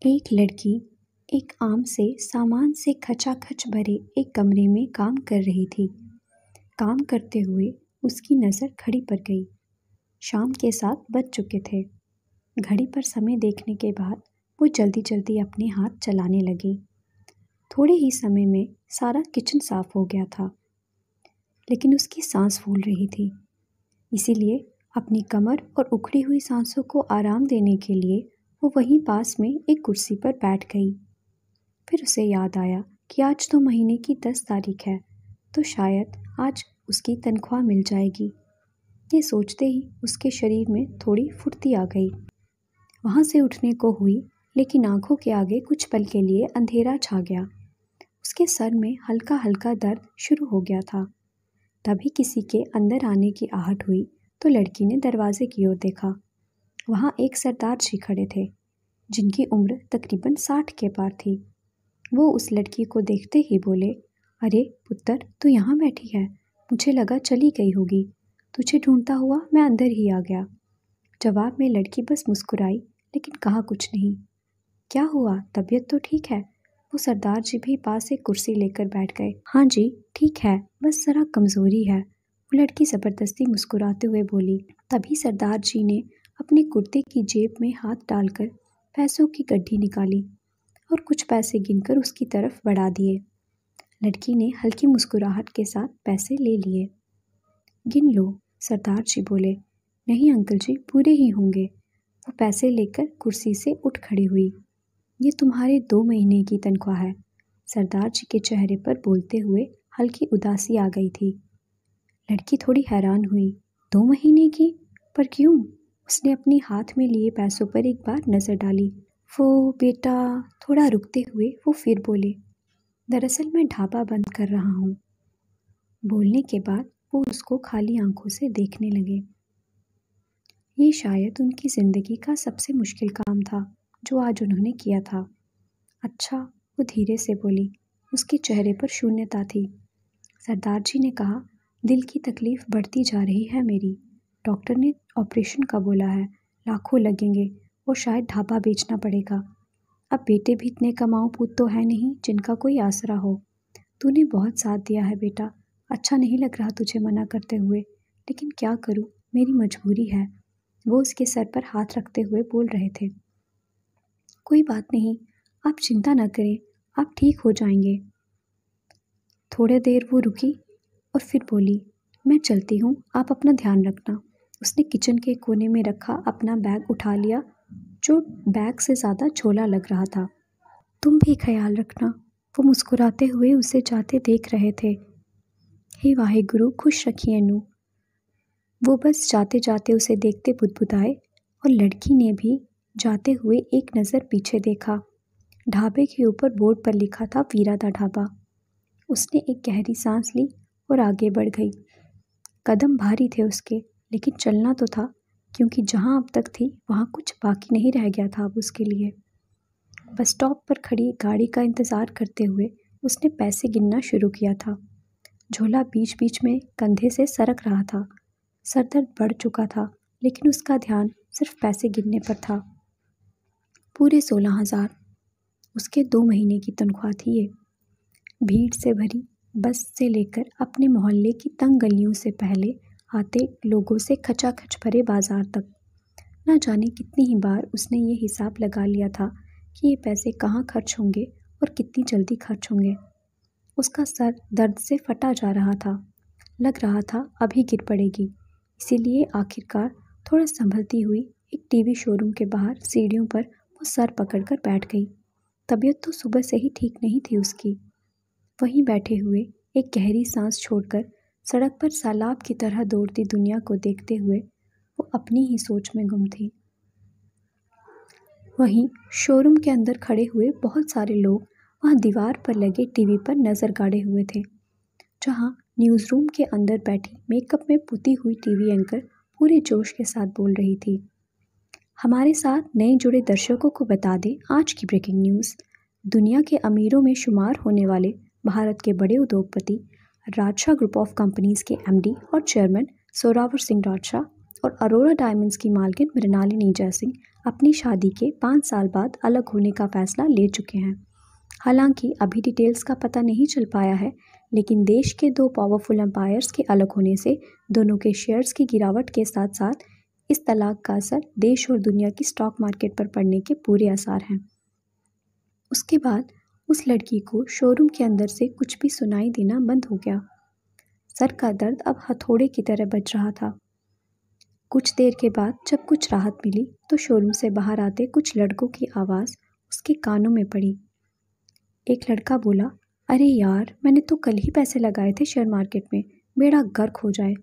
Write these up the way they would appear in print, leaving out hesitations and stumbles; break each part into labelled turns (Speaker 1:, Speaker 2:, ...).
Speaker 1: एक लड़की एक आम से सामान से खचाखच भरे एक कमरे में काम कर रही थी। काम करते हुए उसकी नज़र घड़ी पर गई। शाम के 7 बज चुके थे। घड़ी पर समय देखने के बाद वो जल्दी जल्दी अपने हाथ चलाने लगी। थोड़े ही समय में सारा किचन साफ हो गया था, लेकिन उसकी सांस फूल रही थी। इसीलिए अपनी कमर और उखड़ी हुई सांसों को आराम देने के लिए वो वहीं पास में एक कुर्सी पर बैठ गई। फिर उसे याद आया कि आज तो महीने की 10 तारीख है, तो शायद आज उसकी तनख्वाह मिल जाएगी। ये सोचते ही उसके शरीर में थोड़ी फुर्ती आ गई। वहाँ से उठने को हुई, लेकिन आंखों के आगे कुछ पल के लिए अंधेरा छा गया। उसके सर में हल्का हल्का दर्द शुरू हो गया था। तभी किसी के अंदर आने की आहट हुई तो लड़की ने दरवाजे की ओर देखा। वहाँ एक सरदार जी खड़े थे, जिनकी उम्र तकरीबन 60 के पार थी। वो उस लड़की को देखते ही बोले, अरे पुत्र, तू यहाँ बैठी है? मुझे लगा चली गई होगी। तुझे ढूंढता हुआ मैं अंदर ही आ गया। जवाब में लड़की बस मुस्कुराई, लेकिन कहा कुछ नहीं। क्या हुआ, तबीयत तो ठीक है? वो सरदार जी भी पास एक कुर्सी लेकर बैठ गए। हाँ जी, ठीक है, बस जरा कमज़ोरी है, वो लड़की ज़बरदस्ती मुस्कुराते हुए बोली। तभी सरदार जी ने अपने कुर्ते की जेब में हाथ डालकर पैसों की गड्डी निकाली और कुछ पैसे गिनकर उसकी तरफ बढ़ा दिए। लड़की ने हल्की मुस्कुराहट के साथ पैसे ले लिए। गिन लो, सरदार जी बोले। नहीं अंकल जी, पूरे ही होंगे। वो पैसे लेकर कुर्सी से उठ खड़ी हुई। ये तुम्हारे 2 महीने की तनख्वाह है। सरदार जी के चेहरे पर बोलते हुए हल्की उदासी आ गई थी। लड़की थोड़ी हैरान हुई। 2 महीने की? पर क्यों? उसने अपने हाथ में लिए पैसों पर एक बार नज़र डाली। वो बेटा, थोड़ा रुकते हुए वो फिर बोले, दरअसल मैं ढाबा बंद कर रहा हूँ। बोलने के बाद वो उसको खाली आंखों से देखने लगे। ये शायद उनकी ज़िंदगी का सबसे मुश्किल काम था जो आज उन्होंने किया था। अच्छा, वो धीरे से बोली। उसके चेहरे पर शून्यता थी। सरदार जी ने कहा, दिल की तकलीफ़ बढ़ती जा रही है मेरी। डॉक्टर ने ऑपरेशन का बोला है, लाखों लगेंगे और शायद ढाबा बेचना पड़ेगा। अब बेटे भी इतने कमाऊ पूत तो है नहीं जिनका कोई आसरा हो। तूने बहुत साथ दिया है बेटा, अच्छा नहीं लग रहा तुझे मना करते हुए, लेकिन क्या करूं, मेरी मजबूरी है। वो उसके सर पर हाथ रखते हुए बोल रहे थे। कोई बात नहीं, आप चिंता न करें, आप ठीक हो जाएंगे। थोड़ी देर वो रुकी और फिर बोली, मैं चलती हूँ, आप अपना ध्यान रखना। उसने किचन के कोने में रखा अपना बैग उठा लिया, जो बैग से ज़्यादा झोला लग रहा था। तुम भी ख्याल रखना। वो मुस्कुराते हुए उसे जाते देख रहे थे। हे वाहेगुरु, खुश रखिए अनु। वो बस जाते जाते उसे देखते बुदबुदाए और लड़की ने भी जाते हुए एक नज़र पीछे देखा। ढाबे के ऊपर बोर्ड पर लिखा था वीरा दा ढाबा। उसने एक गहरी सांस ली और आगे बढ़ गई। कदम भारी थे उसके, लेकिन चलना तो था, क्योंकि जहाँ अब तक थी वहाँ कुछ बाकी नहीं रह गया था अब उसके लिए। बस स्टॉप पर खड़ी गाड़ी का इंतज़ार करते हुए उसने पैसे गिनना शुरू किया था। झोला बीच बीच में कंधे से सरक रहा था। सर दर्द बढ़ चुका था, लेकिन उसका ध्यान सिर्फ पैसे गिनने पर था। पूरे 16,000 उसके 2 महीने की तनख्वाह थी ये। भीड़ से भरी बस से लेकर अपने मोहल्ले की तंग गलियों से पहले आते लोगों से खचाखच भरे बाजार तक, न जाने कितनी ही बार उसने ये हिसाब लगा लिया था कि ये पैसे कहाँ खर्च होंगे और कितनी जल्दी खर्च होंगे। उसका सर दर्द से फटा जा रहा था। लग रहा था अभी गिर पड़ेगी। इसीलिए आखिरकार थोड़ा संभलती हुई एक टीवी शोरूम के बाहर सीढ़ियों पर वो सर पकड़कर बैठ गई। तबीयत तो सुबह से ही ठीक नहीं थी उसकी। वहीं बैठे हुए एक गहरी सांस छोड़कर सड़क पर सैलाब की तरह दौड़ती दुनिया को देखते हुए वो अपनी ही सोच में गुम थी। वहीं शोरूम के अंदर खड़े हुए बहुत सारे लोग वहां दीवार पर लगे टीवी पर नज़र गाड़े हुए थे, जहां न्यूज़ रूम के अंदर बैठी मेकअप में पुती हुई टीवी एंकर पूरे जोश के साथ बोल रही थी। हमारे साथ नए जुड़े दर्शकों को बता दें आज की ब्रेकिंग न्यूज़। दुनिया के अमीरों में शुमार होने वाले भारत के बड़े उद्योगपति राजशाह ग्रुप ऑफ कंपनीज के एमडी और चेयरमैन जोरावर सिंह राजशाह और अरोड़ा डायमंड्स की मालकिन मृणालिनी जयसिंह अपनी शादी के 5 साल बाद अलग होने का फैसला ले चुके हैं। हालांकि अभी डिटेल्स का पता नहीं चल पाया है, लेकिन देश के 2 पावरफुल एम्पायर्स के अलग होने से दोनों के शेयर्स की गिरावट के साथ साथ इस तलाक का असर देश और दुनिया की स्टॉक मार्केट पर पड़ने के पूरे आसार हैं। उसके बाद उस लड़की को शोरूम के अंदर से कुछ भी सुनाई देना बंद हो गया। सर का दर्द अब हथौड़े की तरह बज रहा था। कुछ देर के बाद जब कुछ राहत मिली तो शोरूम से बाहर आते कुछ लड़कों की आवाज़ उसके कानों में पड़ी। एक लड़का बोला, अरे यार, मैंने तो कल ही पैसे लगाए थे शेयर मार्केट में, बेड़ा गर्क हो जाए।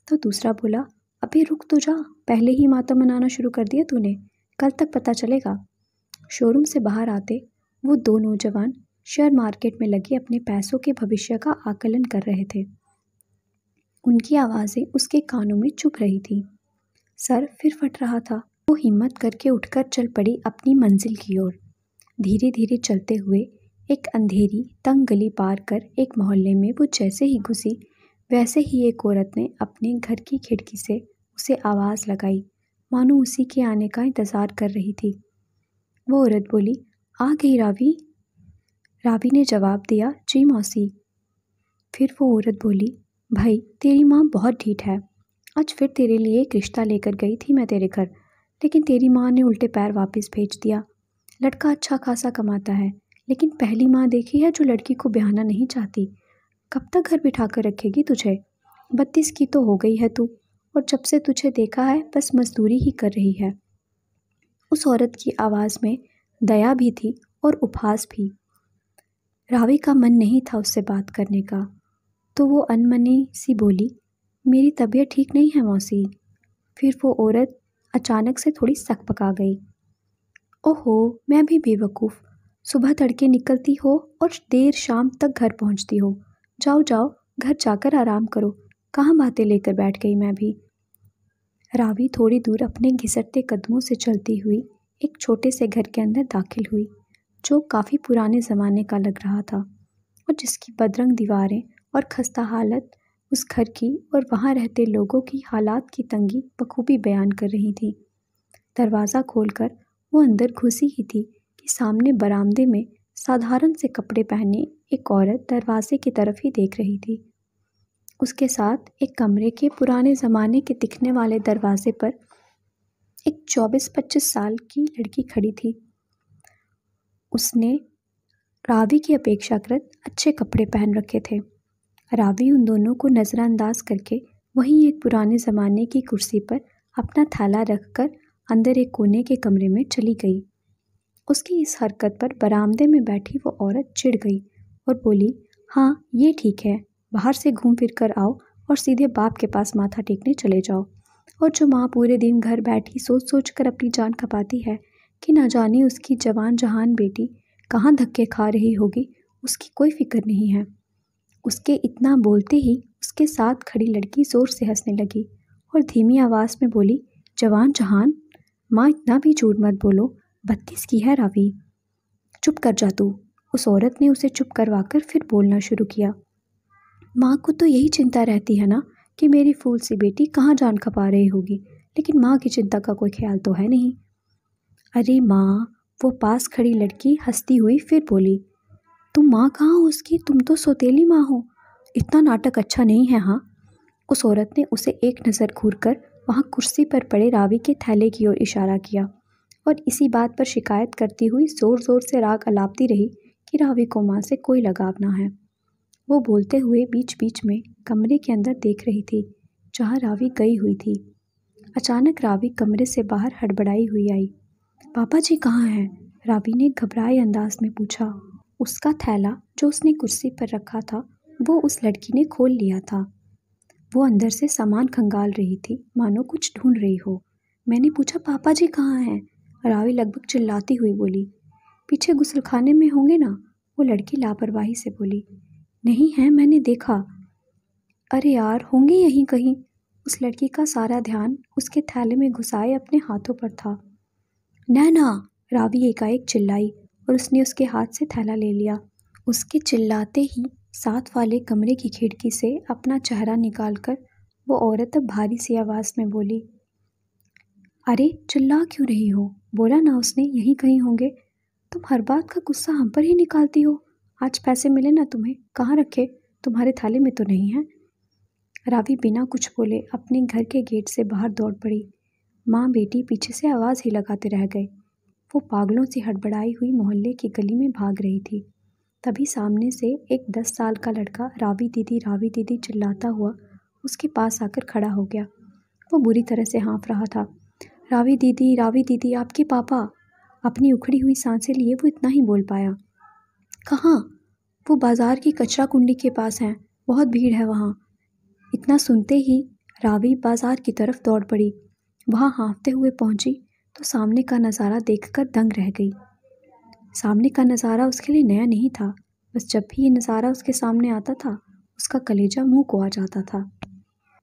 Speaker 1: तो दूसरा बोला, अबे रुक तो जा, पहले ही मातम मनाना शुरू कर दिया तूने, कल तक पता चलेगा। शोरूम से बाहर आते वो 2 नौजवान शेयर मार्केट में लगे अपने पैसों के भविष्य का आकलन कर रहे थे। उनकी आवाज़ें उसके कानों में चुभ रही थी। सर फिर फट रहा था। वो हिम्मत करके उठकर चल पड़ी अपनी मंजिल की ओर। धीरे धीरे चलते हुए एक अंधेरी तंग गली पार कर एक मोहल्ले में वो जैसे ही घुसी, वैसे ही एक औरत ने अपने घर की खिड़की से उसे आवाज़ लगाई, मानो उसी के आने का इंतज़ार कर रही थी। वो औरत बोली, आ गई रावी। रावी ने जवाब दिया, जी मौसी। फिर वो औरत बोली, भाई तेरी माँ बहुत ढीठ है, आज फिर तेरे लिए एक रिश्ता लेकर गई थी मैं तेरे घर, लेकिन तेरी माँ ने उल्टे पैर वापस भेज दिया। लड़का अच्छा खासा कमाता है, लेकिन पहली माँ देखी है जो लड़की को ब्याहना नहीं चाहती। कब तक घर बिठा कर रखेगी तुझे? 32 की तो हो गई है तू, और जब से तुझे देखा है बस मजदूरी ही कर रही है। उस औरत की आवाज़ में दया भी थी और उपहास भी। रावी का मन नहीं था उससे बात करने का, तो वो अनमनी सी बोली, मेरी तबीयत ठीक नहीं है मौसी। फिर वो औरत अचानक से थोड़ी सकपका गई। ओहो, मैं भी बेवकूफ़, सुबह तड़के निकलती हो और देर शाम तक घर पहुंचती हो। जाओ जाओ, घर जाकर आराम करो, कहाँ बातें लेकर बैठ गई मैं भी। रावी थोड़ी दूर अपने घिसटते कदमों से चलती हुई एक छोटे से घर के अंदर दाखिल हुई, जो काफ़ी पुराने ज़माने का लग रहा था और जिसकी बदरंग दीवारें और खस्ता हालत उस घर की और वहाँ रहते लोगों की हालात की तंगी बखूबी बयान कर रही थी। दरवाज़ा खोलकर वो अंदर घुसी ही थी कि सामने बरामदे में साधारण से कपड़े पहने एक औरत दरवाजे की तरफ ही देख रही थी। उसके साथ एक कमरे के पुराने ज़माने के दिखने वाले दरवाजे पर एक 24-25 साल की लड़की खड़ी थी। उसने रावी की अपेक्षाकृत अच्छे कपड़े पहन रखे थे। रावी उन दोनों को नज़रअंदाज करके वहीं एक पुराने ज़माने की कुर्सी पर अपना थैला रखकर अंदर एक कोने के कमरे में चली गई। उसकी इस हरकत पर बरामदे में बैठी वो औरत चिढ़ गई और बोली, हाँ ये ठीक है, बाहर से घूम फिर कर आओ और सीधे बाप के पास माथा टेकने चले जाओ। और जो माँ पूरे दिन घर बैठी सोच सोच कर अपनी जान खपाती है कि ना जाने उसकी जवान जहान बेटी कहाँ धक्के खा रही होगी, उसकी कोई फिक्र नहीं है। उसके इतना बोलते ही उसके साथ खड़ी लड़की ज़ोर से हंसने लगी और धीमी आवाज़ में बोली, जवान जहान? माँ इतना भी झूठ मत बोलो, 32 की है रावी। चुप कर जा तू। उस औरत ने उसे चुप करवाकर फिर बोलना शुरू किया, माँ को तो यही चिंता रहती है ना कि मेरी फूल सी बेटी कहाँ जान खपा रही होगी, लेकिन माँ की चिंता का कोई ख्याल तो है नहीं। अरे माँ, वो पास खड़ी लड़की हंसती हुई फिर बोली, तुम माँ कहाँ हो उसकी? तुम तो सौतेली माँ हो। इतना नाटक अच्छा नहीं है। हाँ। उस औरत ने उसे एक नज़र घूरकर वहाँ कुर्सी पर पड़े रावी के थैले की ओर इशारा किया और इसी बात पर शिकायत करती हुई ज़ोर ज़ोर से राग अलापती रही कि रावी को माँ से कोई लगाव ना है। वो बोलते हुए बीच बीच में कमरे के अंदर देख रही थी जहाँ रावी गई हुई थी। अचानक रावी कमरे से बाहर हड़बड़ाई हुई आई। पापा जी कहाँ हैं? रावी ने घबराए अंदाज में पूछा। उसका थैला जो उसने कुर्सी पर रखा था वो उस लड़की ने खोल लिया था। वो अंदर से सामान खंगाल रही थी, मानो कुछ ढूंढ रही हो। मैंने पूछा, पापा जी कहाँ हैं? रावी लगभग चिल्लाती हुई बोली, पीछे गुस्लखाने में होंगे ना। वो लड़की लापरवाही से बोली, नहीं है, मैंने देखा। अरे यार, होंगे यहीं कहीं। उस लड़की का सारा ध्यान उसके थैले में घुसाए अपने हाथों पर था। नैना! रावी एकाएक चिल्लाई और उसने उसके हाथ से थैला ले लिया। उसके चिल्लाते ही साथ वाले कमरे की खिड़की से अपना चेहरा निकालकर वो औरत अब भारी सी आवाज़ में बोली, अरे चिल्ला क्यों रही हो? बोला ना उसने यहीं कहीं होंगे। तुम हर बात का गुस्सा हम पर ही निकालती हो। आज पैसे मिले ना तुम्हें, कहाँ रखे? तुम्हारे थाली में तो नहीं है। रावी बिना कुछ बोले अपने घर के गेट से बाहर दौड़ पड़ी। माँ बेटी पीछे से आवाज़ ही लगाते रह गए। वो पागलों से हड़बड़ाई हुई मोहल्ले की गली में भाग रही थी। तभी सामने से एक 10 साल का लड़का रावी दीदी चिल्लाता हुआ उसके पास आकर खड़ा हो गया। वो बुरी तरह से हाँफ रहा था। रावी दीदी आपके पापा। अपनी उखड़ी हुई सांसें लिए वो इतना ही बोल पाया। कहाँ? वो बाजार की कचरा कुंडी के पास हैं, बहुत भीड़ है वहाँ। इतना सुनते ही रावी बाजार की तरफ दौड़ पड़ी। वहाँ हाँफते हुए पहुंची तो सामने का नज़ारा देखकर दंग रह गई। सामने का नज़ारा उसके लिए नया नहीं था, बस जब भी ये नज़ारा उसके सामने आता था उसका कलेजा मुंह को आ जाता था।